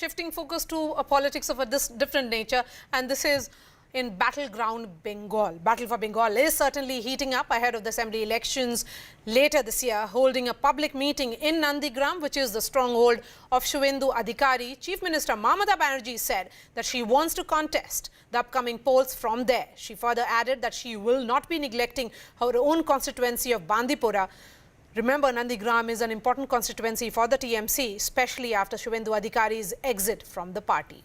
shifting focus to a politics of a different nature, and this is in battleground Bengal. Battle for Bengal is certainly heating up ahead of the assembly elections later this year. Holding a public meeting in Nandigram, which is the stronghold of Shubhendu Adhikari, Chief Minister Mamata Banerjee said that she wants to contest the upcoming polls from there. She further added that she will not be neglecting her own constituency of Bandipora. Remember, Nandigram is an important constituency for the TMC, especially after Shubhendu Adhikari's exit from the party.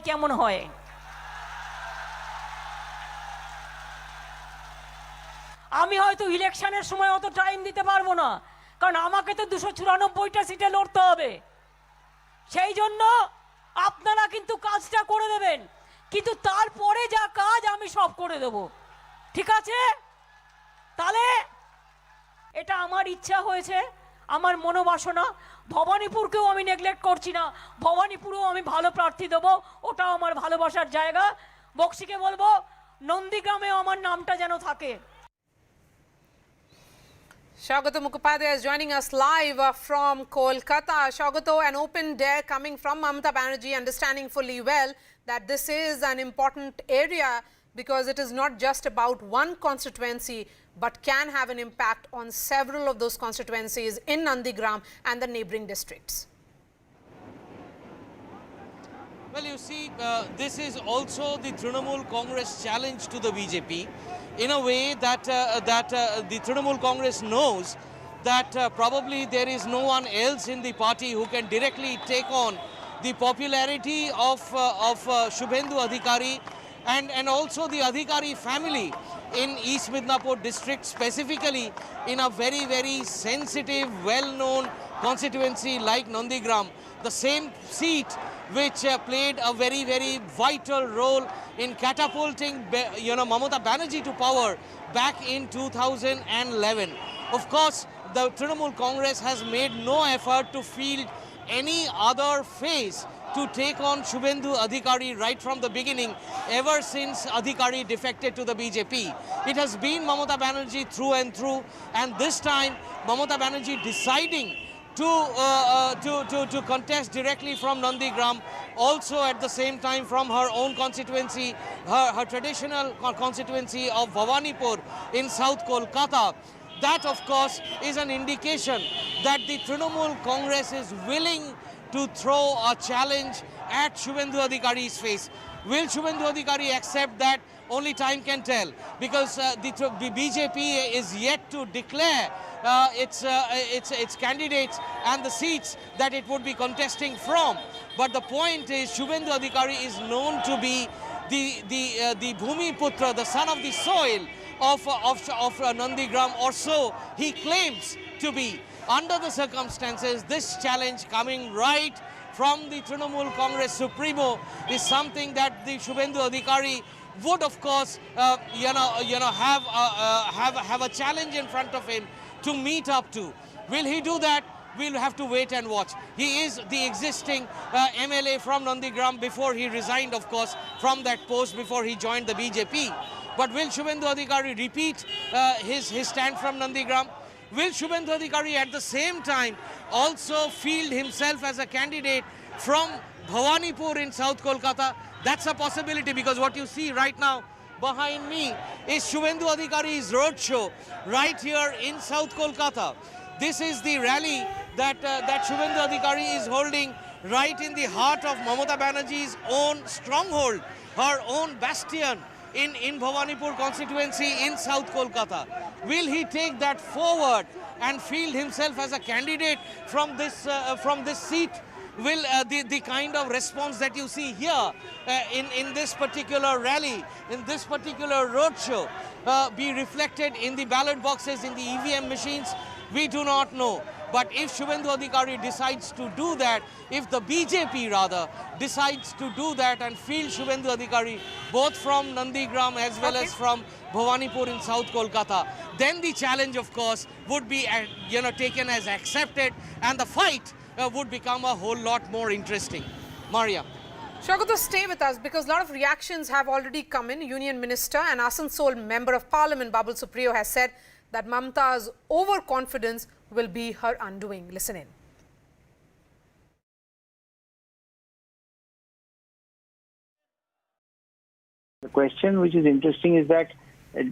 কেমন হয় আমি হয়তো ইলেকশনের সময় অত time দিতে পারবো না, কারণ আমাকে তো 294টা সিটে লড়তে হবে। সেই জন্য আপনারা কিন্তু কাজটা করে দেবেন, কিন্তু তারপরে যা কাজ আমি সব করে দেব, ঠিক আছে? তাহলে এটা আমার ইচ্ছা হয়েছে, আমার মনোবাসনা। ভবানীপুরকেও আমি নেগলেক্ট করছি না, ভবানীপুরেও আমি ভালো প্রার্থী দেবো, ওটাও আমার ভালোবাসার জায়গা। বক্সিকে বলবো নন্দীগ্রামেও আমার নামটা যেন থাকে। Shaugato Mukhopadhyay is joining us live from Kolkata. Shaugato, an open dare coming from Mamata Banerjee, understanding fully well that this is an important area because it is not just about one constituency but can have an impact on several of those constituencies in Nandigram and the neighbouring districts. Well, you see, this is also the Trinamool Congress challenge to the BJP, in a way that the Trinamool Congress knows that probably there is no one else in the party who can directly take on the popularity of Shubhendu Adhikari and also the Adhikari family in East Midnapur district, specifically in a very, very sensitive, well-known constituency like Nandigram, the same seat which played a very, very vital role in catapulting Mamata Banerjee to power back in 2011. Of course, the Trinamool Congress has made no effort to field any other face to take on Shubhendu Adhikari right from the beginning, ever since Adhikari defected to the BJP. It has been Mamata Banerjee through and through, and this time Mamata Banerjee deciding to contest directly from Nandigram, also at the same time from her own constituency, her traditional constituency of Bhawanipur in South Kolkata. That, of course, is an indication that the Trinamool Congress is willing to throw a challenge at Shubhendu Adhikari's face. Will Shubhendu Adhikari accept that? Only time can tell, because the BJP is yet to declare its candidates and the seats that it would be contesting from. But the point is, Shubhendu Adhikari is known to be the Bhumi Putra, the son of the soil of Nandigram, or so he claims to be. Under the circumstances, this challenge coming right from the Trinamool Congress Supremo is something that the Shubhendu Adhikari would, of course, have a challenge in front of him to meet up to. Will he do that? We'll have to wait and watch. He is the existing MLA from Nandigram before he resigned, of course, from that post before he joined the BJP. But will Shubhendu Adhikari repeat his stand from Nandigram? Will Shubhendu Adhikari at the same time also field himself as a candidate from Bhawanipur in South Kolkata? That's a possibility, because what you see right now behind me is Shubhendu Adhikari's roadshow right here in South Kolkata. This is the rally that Shubhendu Adhikari is holding right in the heart of Mamata Banerjee's own stronghold, her own bastion in Bhawanipur constituency in South Kolkata. Will he take that forward and field himself as a candidate from this seat? Will the kind of response that you see here in this particular rally, in this particular roadshow, be reflected in the ballot boxes, in the EVM machines? We do not know. But if Shubhendu Adhikari decides to do that, if the BJP rather decides to do that and field Shubhendu Adhikari both from Nandigram as well as from Bhawanipur in South Kolkata, then the challenge, of course, would be taken as accepted, and the fight would become a whole lot more interesting. Maria. Shaugato, stay with us because a lot of reactions have already come in. Union Minister and Asansol Member of Parliament Babul Supriyo has said that Mamata's overconfidence will be her undoing. Listen in. The question which is interesting is that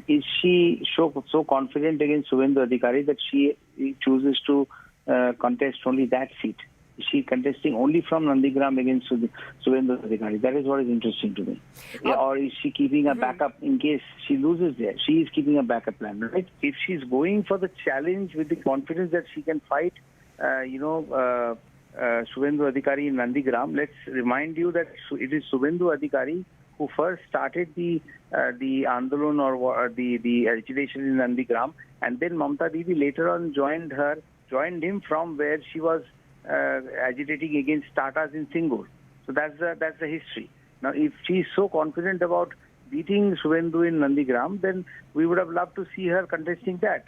is she so confident against Subhendu Adhikari that she chooses to contest only that seat? Is she contesting only from Nandigram against Subhendu Adhikari? That is what is interesting to me. Yeah, or is she keeping a backup in case she loses there? She is keeping a backup plan, right? If she's going for the challenge with the confidence that she can fight, Subhendu Adhikari in Nandigram, let's remind you that it is Subhendu Adhikari who first started the Andolon or the agitation in Nandigram, and then Mamta Didi later on joined him from where she was agitating against Tatas in Singur. So that's the history. Now, if she is so confident about beating Subhendu in Nandigram, then we would have loved to see her contesting that.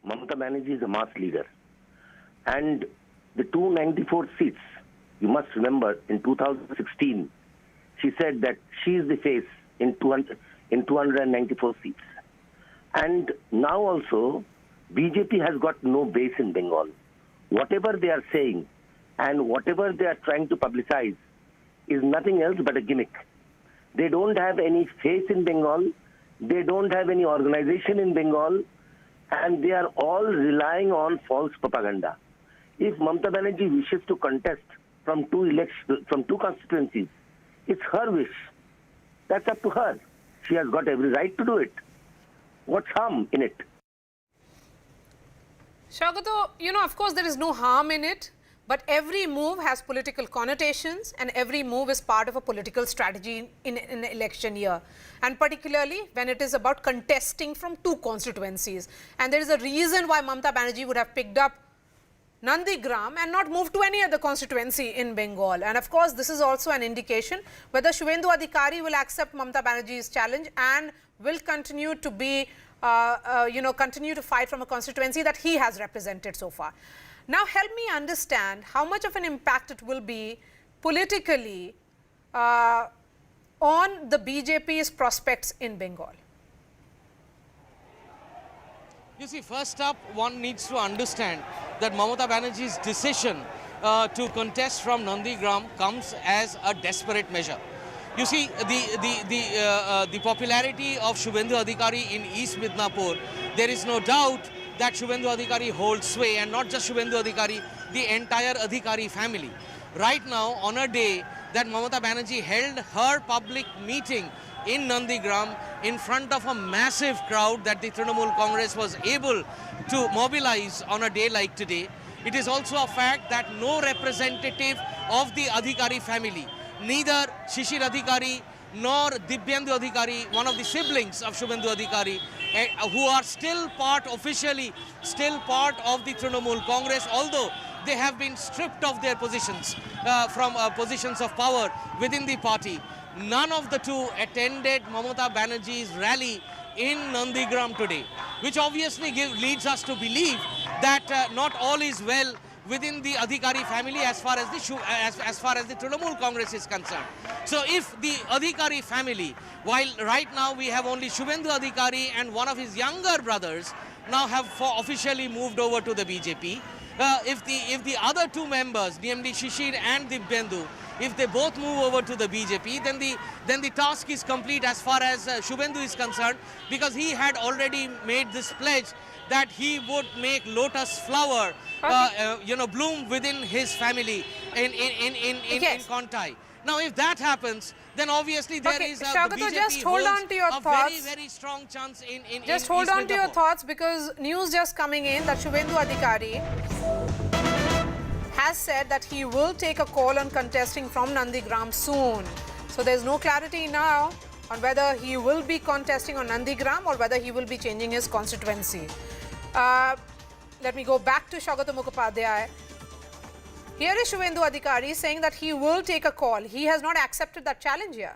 Mamata Banerjee is a mass leader, and the 294 seats. You must remember, in 2016, she said that she is the face in 294 seats. And now also, BJP has got no base in Bengal. Whatever they are saying and whatever they are trying to publicize is nothing else but a gimmick. They don't have any face in Bengal. They don't have any organization in Bengal. And they are all relying on false propaganda. If Mamata Banerjee wishes to contest from two constituencies, it's her wish. That's up to her. She has got every right to do it. What's harm in it? Shaukato, of course there is no harm in it, but every move has political connotations and every move is part of a political strategy in an election year. And particularly when it is about contesting from two constituencies. And there is a reason why Mamata Banerjee would have picked up Nandigram and not moved to any other constituency in Bengal. And of course, this is also an indication whether Subhendu Adhikari will accept Mamata Banerjee's challenge and will continue to be, continue to fight from a constituency that he has represented so far. Now, help me understand how much of an impact it will be politically on the BJP's prospects in Bengal. You see, first up, one needs to understand that Mamata Banerjee's decision to contest from Nandigram comes as a desperate measure. You see, the popularity of Subhendu Adhikari in East Midnapur, there is no doubt that Subhendu Adhikari holds sway, and not just Subhendu Adhikari, the entire Adhikari family. Right now, on a day that Mamata Banerjee held her public meeting in Nandigram in front of a massive crowd that the Trinamool Congress was able to mobilize on a day like today, it is also a fact that no representative of the Adhikari family, neither Shishir Adhikari nor Dibyendu Adhikari, one of the siblings of Subhendu Adhikari, who are officially still part of the Trinamool Congress, although they have been stripped of their positions from positions of power within the party. None of the two attended Mamata Banerjee's rally in Nandigram today, which obviously leads us to believe that not all is well within the Adhikari family as far as the Trinamool Congress is concerned. So if the Adhikari family, while right now we have only Subhendu Adhikari and one of his younger brothers now have officially moved over to the BJP, if the other two members, namely Shishir and Dibyendu, if they both move over to the BJP, then the task is complete as far as Subhendu is concerned, because he had already made this pledge that he would make lotus flower, bloom within his family in Kontai. Now, if that happens, then obviously there is the BJP just hold on to your a thoughts. very strong chance in Just hold on to your thoughts, because news just coming in that Subhendu Adhikari has said that he will take a call on contesting from Nandigram soon. So there's no clarity now on whether he will be contesting on Nandigram or whether he will be changing his constituency. Let me go back to Saugata Mukhopadhyay. Here is Subhendu Adhikari saying that he will take a call. He has not accepted that challenge here.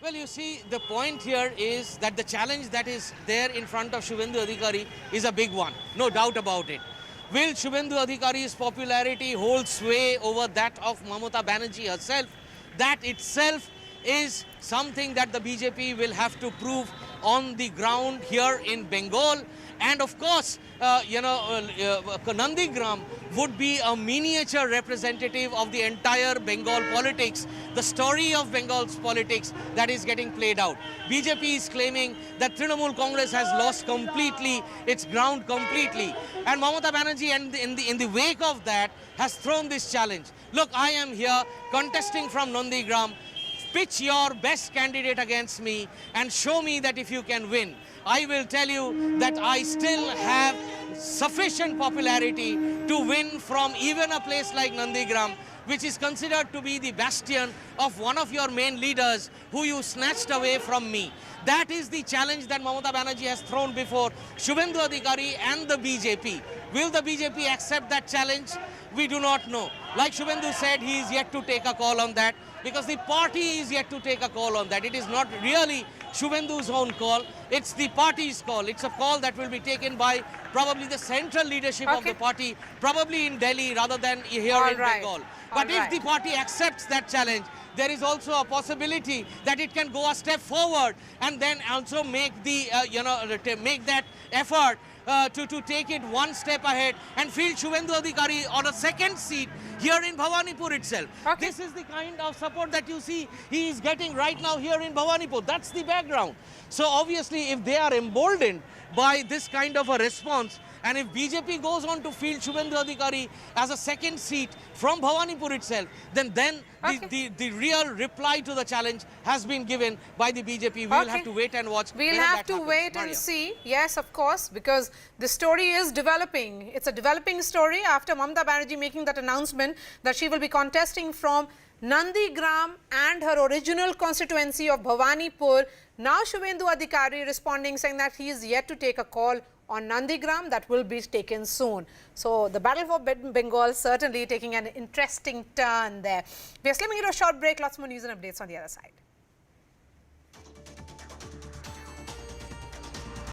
Well, you see, the point here is that the challenge that is there in front of Subhendu Adhikari is a big one, no doubt about it. Will Subhendu Adhikari's popularity hold sway over that of Mamata Banerjee herself? That itself is something that the BJP will have to prove on the ground here in Bengal. And of course, Nandigram would be a miniature representative of the entire Bengal politics, the story of Bengal's politics that is getting played out. BJP is claiming that Trinamool Congress has lost completely its ground completely. And Mamata Banerjee, in the wake of that, has thrown this challenge. Look, I am here contesting from Nandigram. Pitch your best candidate against me and show me that if you can win. I will tell you that I still have sufficient popularity to win from even a place like Nandigram, which is considered to be the bastion of one of your main leaders who you snatched away from me. That is the challenge that Mamata Banerjee has thrown before Shubhendu Adhikari and the BJP. Will the BJP accept that challenge? We do not know. Like Shubhendu said, he is yet to take a call on that, because the party is yet to take a call on that. It is not really Shubhendu's own call, it's the party's call. It's a call that will be taken by probably the central leadership of the party, probably in Delhi rather than here in Bengal. But if the party accepts that challenge, there is also a possibility that it can go a step forward and then also make the, make that effort to take it one step ahead and field Shubhendu Adhikari on a second seat here in Bhawanipur itself. This is the kind of support that you see he is getting right now here in Bhawanipur. That's the background. So obviously, if they are emboldened by this kind of a response, and if BJP goes on to field Shubhendu Adhikari as a second seat from Bhawanipur itself, then the real reply to the challenge has been given by the BJP. We'll have to wait and watch. We'll have to wait and see. Yes, of course, because the story is developing. It's a developing story after Mamata Banerjee making that announcement that she will be contesting from Nandigram and her original constituency of Bhawanipur. Now Shubhendu Adhikari responding, saying that he is yet to take a call on Nandigram that will be taken soon. So the battle for Bengal certainly taking an interesting turn there. We are slipping into a short break. Lots more news and updates on the other side.